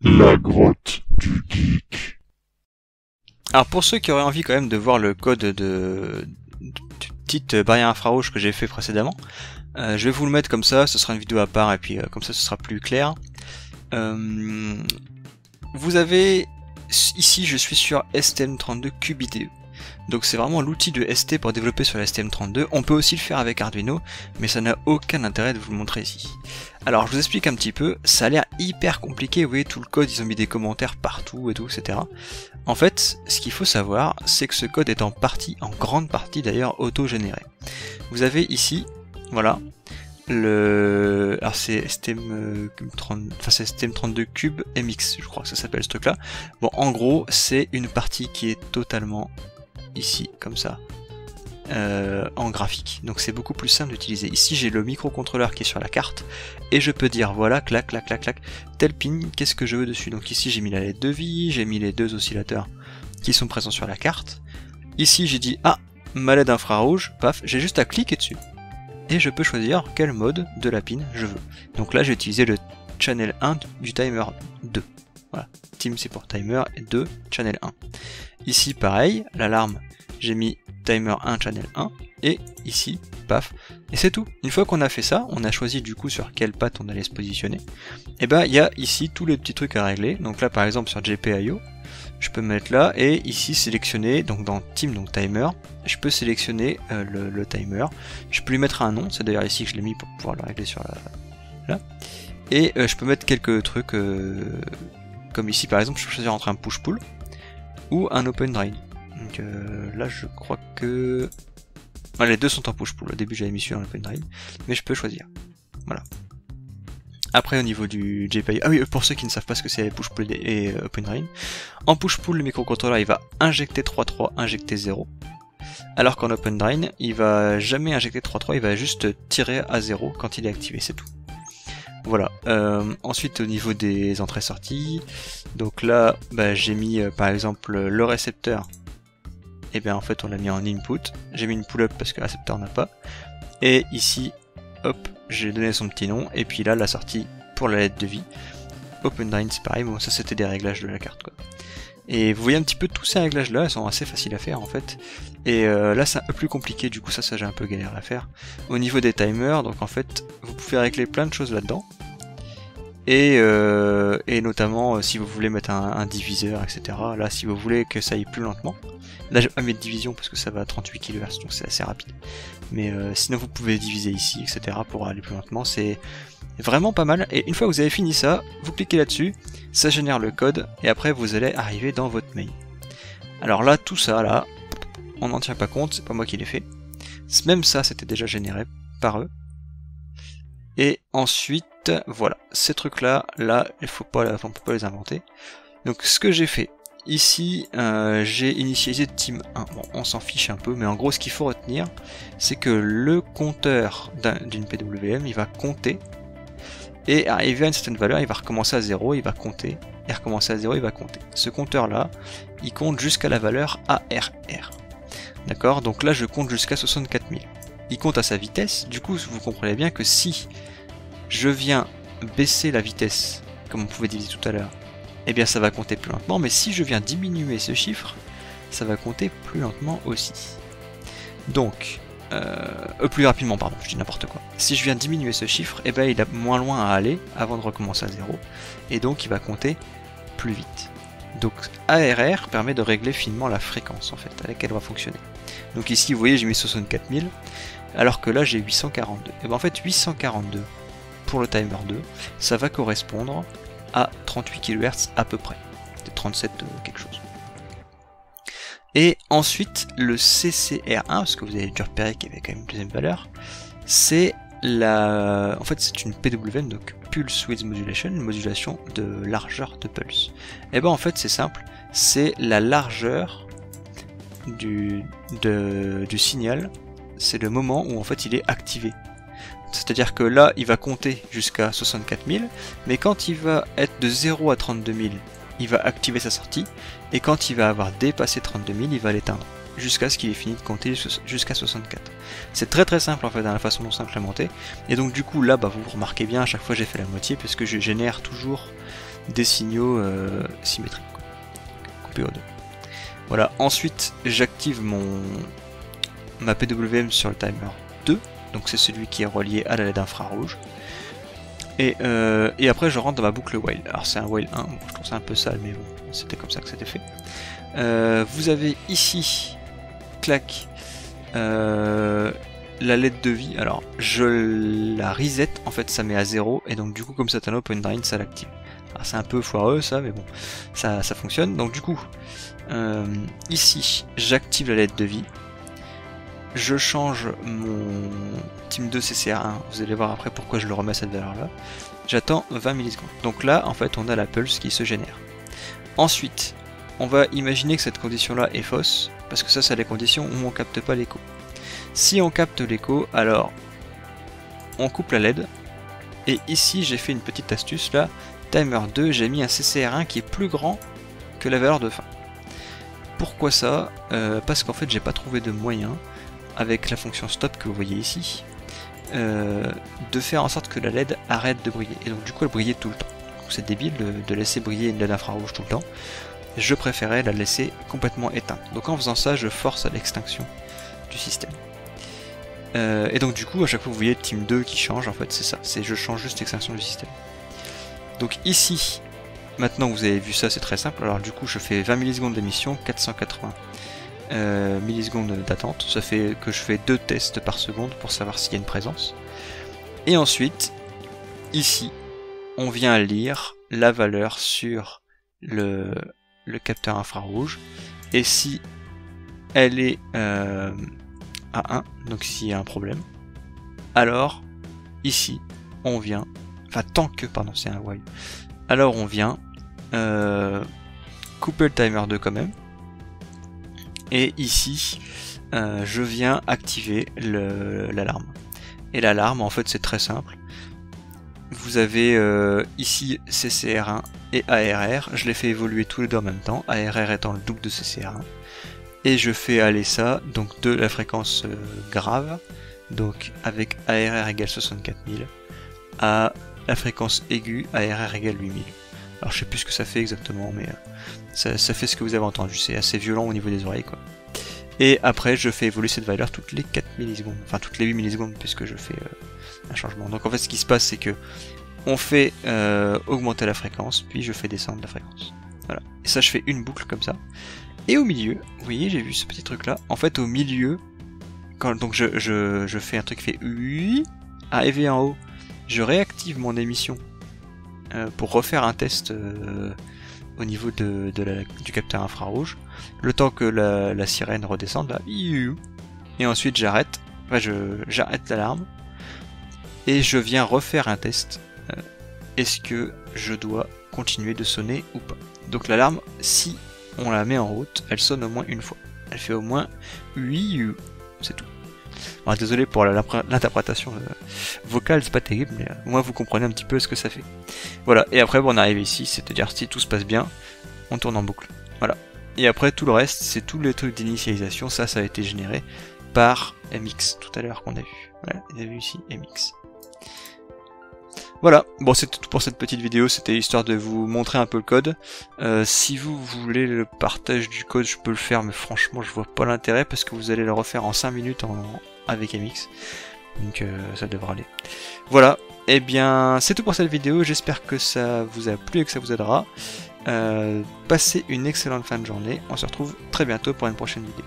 La grotte du geek. Alors pour ceux qui auraient envie quand même de voir le code de petite barrière infrarouge que j'ai fait précédemment, je vais vous le mettre comme ça, ce sera une vidéo à part et puis comme ça ce sera plus clair. Vous avez ici, je suis sur STM32 Cube IDE. Donc c'est vraiment l'outil de ST pour développer sur la STM32. On peut aussi le faire avec Arduino, mais ça n'a aucun intérêt de vous le montrer ici. Alors je vous explique un petit peu, ça a l'air hyper compliqué, vous voyez tout le code, ils ont mis des commentaires partout et tout, etc. En fait, ce qu'il faut savoir, c'est que ce code est en grande partie d'ailleurs auto-généré. Vous avez ici, voilà, alors c'est STM32 Cube MX, je crois que ça s'appelle ce truc là. Bon, en gros, c'est une partie qui est totalement ici, comme ça, en graphique. Donc c'est beaucoup plus simple d'utiliser. Ici j'ai le microcontrôleur qui est sur la carte, et je peux dire voilà, clac, clac, clac, clac, tel pin, qu'est-ce que je veux dessus. Donc ici j'ai mis la LED de vie, j'ai mis les deux oscillateurs qui sont présents sur la carte. Ici j'ai dit ah, ma LED infrarouge, paf, j'ai juste à cliquer dessus. Et je peux choisir quel mode de la pin je veux. Donc là j'ai utilisé le channel 1 du timer 2. Voilà, team c'est pour timer 2, channel 1. Ici pareil, l'alarme, j'ai mis timer 1, channel 1, et ici, paf, et c'est tout. Une fois qu'on a fait ça, on a choisi du coup sur quelle patte on allait se positionner, et ben il y a ici tous les petits trucs à régler. Donc là par exemple sur GPIO, je peux mettre là, et ici sélectionner, donc dans team, donc timer, je peux sélectionner le timer, je peux lui mettre un nom, c'est d'ailleurs ici que je l'ai mis pour pouvoir le régler sur là, et je peux mettre quelques trucs, comme ici par exemple, je peux choisir entre un push-pull, ou un open drain. Donc là je crois que... Enfin, les deux sont en push-pull, au début j'avais mis celui en open drain, mais je peux choisir. Voilà. Après au niveau du GPIO, ah oui, pour ceux qui ne savent pas ce que c'est push-pull et open drain, en push-pull le microcontrôleur il va injecter 3.3, injecter 0, alors qu'en open drain il va jamais injecter 3.3, il va juste tirer à 0 quand il est activé, c'est tout. Voilà, ensuite au niveau des entrées-sorties, donc là bah, j'ai mis par exemple le récepteur, et bien en fait on l'a mis en input, j'ai mis une pull-up parce que le récepteur n'a pas, et ici, hop, j'ai donné son petit nom, et puis là la sortie pour la LED de vie, open drain c'est pareil, bon ça c'était des réglages de la carte quoi. Et vous voyez un petit peu tous ces réglages là, ils sont assez faciles à faire en fait, et là c'est un peu plus compliqué, du coup ça j'ai un peu galère à faire. Au niveau des timers, donc en fait vous pouvez régler plein de choses là-dedans, et notamment si vous voulez mettre un diviseur, etc. Là si vous voulez que ça aille plus lentement, là je vais pas mettre division parce que ça va à 38 kHz donc c'est assez rapide, mais sinon vous pouvez diviser ici, etc. pour aller plus lentement, c'est vraiment pas mal. Et une fois que vous avez fini ça, vous cliquez là-dessus, ça génère le code, et après vous allez arriver dans votre main. Alors là, tout ça, là, on n'en tient pas compte, c'est pas moi qui l'ai fait. Même ça, c'était déjà généré par eux. Et ensuite, voilà, ces trucs-là, là, on peut pas les inventer. Donc ce que j'ai fait, ici, j'ai initialisé Team 1. Bon, on s'en fiche un peu, mais en gros, ce qu'il faut retenir, c'est que le compteur d'une PWM, il va compter, et arrivé à une certaine valeur, il va recommencer à 0, il va compter, et recommencer à 0, il va compter. Ce compteur-là, il compte jusqu'à la valeur ARR. D'accord? Donc là, je compte jusqu'à 64 000. Il compte à sa vitesse, du coup, vous comprenez bien que si je viens baisser la vitesse, comme on pouvait diviser tout à l'heure, eh bien ça va compter plus lentement, mais si je viens diminuer ce chiffre, ça va compter plus lentement aussi. Donc, plus rapidement, pardon, je dis n'importe quoi. Si je viens diminuer ce chiffre, eh ben il a moins loin à aller avant de recommencer à 0, et donc il va compter plus vite. Donc ARR permet de régler finement la fréquence en fait à laquelle va fonctionner. Donc ici vous voyez j'ai mis 64 000, alors que là j'ai 842. Et ben en fait 842 pour le timer 2, ça va correspondre à 38 kHz à peu près, c'est 37 quelque chose. Et ensuite le CCR1, parce que vous avez dû repérer qu'il y avait quand même une deuxième valeur, c'est la... En fait c'est une PWM, donc Pulse Width Modulation, une modulation de largeur de pulse. Et ben en fait c'est simple, c'est la largeur du signal, c'est le moment où en fait il est activé. C'est-à-dire que là il va compter jusqu'à 64 000, mais quand il va être de 0 à 32 000, il va activer sa sortie, et quand il va avoir dépassé 32 000, il va l'éteindre, jusqu'à ce qu'il ait fini de compter jusqu'à 64. C'est très très simple en fait dans la façon dont c'est implémenté, et donc du coup là bah, vous remarquez bien, à chaque fois j'ai fait la moitié, puisque je génère toujours des signaux symétriques, quoi. Coupé en deux. Voilà, ensuite j'active ma PWM sur le timer 2, donc c'est celui qui est relié à la LED infrarouge. Et après je rentre dans ma boucle while. Alors c'est un while 1, bon, je trouve ça un peu sale, mais bon, c'était comme ça que c'était fait. Vous avez ici, clac, la LED de vie. Alors je la reset, en fait ça met à 0, et donc du coup comme ça turn open drain, ça l'active. Alors c'est un peu foireux ça, mais bon, ça fonctionne. Donc du coup, ici j'active la LED de vie. Je change mon Team 2 CCR1, vous allez voir après pourquoi je le remets à cette valeur là. J'attends 20 millisecondes. Donc là en fait on a la pulse qui se génère. Ensuite on va imaginer que cette condition là est fausse, parce que ça c'est les conditions où on capte pas l'écho. Si on capte l'écho, alors on coupe la LED, et ici j'ai fait une petite astuce là, timer 2, j'ai mis un CCR1 qui est plus grand que la valeur de fin. Pourquoi ça? Parce qu'en fait j'ai pas trouvé de moyen, avec la fonction stop que vous voyez ici, de faire en sorte que la LED arrête de briller. Et donc du coup elle brillait tout le temps. C'est débile de laisser briller une LED infrarouge tout le temps. Je préférais la laisser complètement éteinte. Donc en faisant ça, je force à l'extinction du système. Et donc du coup, à chaque fois vous voyez le Team 2 qui change, en fait c'est ça. C'est je change juste l'extinction du système. Donc ici, maintenant que vous avez vu ça, c'est très simple. Alors du coup, je fais 20 millisecondes d'émission, 480 millisecondes d'attente. Ça fait que je fais 2 tests par seconde pour savoir s'il y a une présence. Et ensuite, ici, on vient lire la valeur sur le capteur infrarouge. Et si elle est à 1, donc s'il y a un problème, alors ici, on vient, enfin tant que, pardon, c'est un while, alors on vient couper le timer 2 quand même. Et ici, je viens activer l'alarme. Et l'alarme, en fait, c'est très simple. Vous avez ici CCR1 et ARR. Je les fais évoluer tous les deux en même temps. ARR étant le double de CCR1. Et je fais aller ça, donc de la fréquence grave, donc avec ARR égale 64000, à la fréquence aiguë, ARR égale 8000. Alors je sais plus ce que ça fait exactement, mais ça fait ce que vous avez entendu, c'est assez violent au niveau des oreilles, quoi. Et après je fais évoluer cette valeur toutes les 4 millisecondes, enfin toutes les 8 millisecondes puisque je fais un changement. Donc en fait ce qui se passe c'est que on fait augmenter la fréquence, puis je fais descendre la fréquence. Voilà. Et ça je fais une boucle comme ça. Et au milieu, vous voyez j'ai vu ce petit truc là, en fait au milieu, quand donc je fais un truc qui fait oui, arrivé en haut, je réactive mon émission pour refaire un test au niveau du capteur infrarouge, le temps que la sirène redescende là, et ensuite j'arrête, j'arrête l'alarme et je viens refaire un test. Est-ce que je dois continuer de sonner ou pas? Donc l'alarme, si on la met en route, elle sonne au moins une fois. Elle fait au moins c'est tout. Alors, désolé pour l'interprétation vocale, c'est pas terrible, mais au moins vous comprenez un petit peu ce que ça fait. Voilà, et après bon, on arrive ici, c'est-à-dire si tout se passe bien, on tourne en boucle. Voilà. Et après tout le reste, c'est tous les trucs d'initialisation, ça a été généré par MX tout à l'heure qu'on a vu. Voilà, vous avez vu ici MX. Voilà, bon c'est tout pour cette petite vidéo, c'était histoire de vous montrer un peu le code. Si vous voulez le partage du code, je peux le faire, mais franchement je vois pas l'intérêt parce que vous allez le refaire en 5 minutes avec MX. Donc ça devrait aller. Voilà, et bien c'est tout pour cette vidéo, j'espère que ça vous a plu et que ça vous aidera. Passez une excellente fin de journée, on se retrouve très bientôt pour une prochaine vidéo.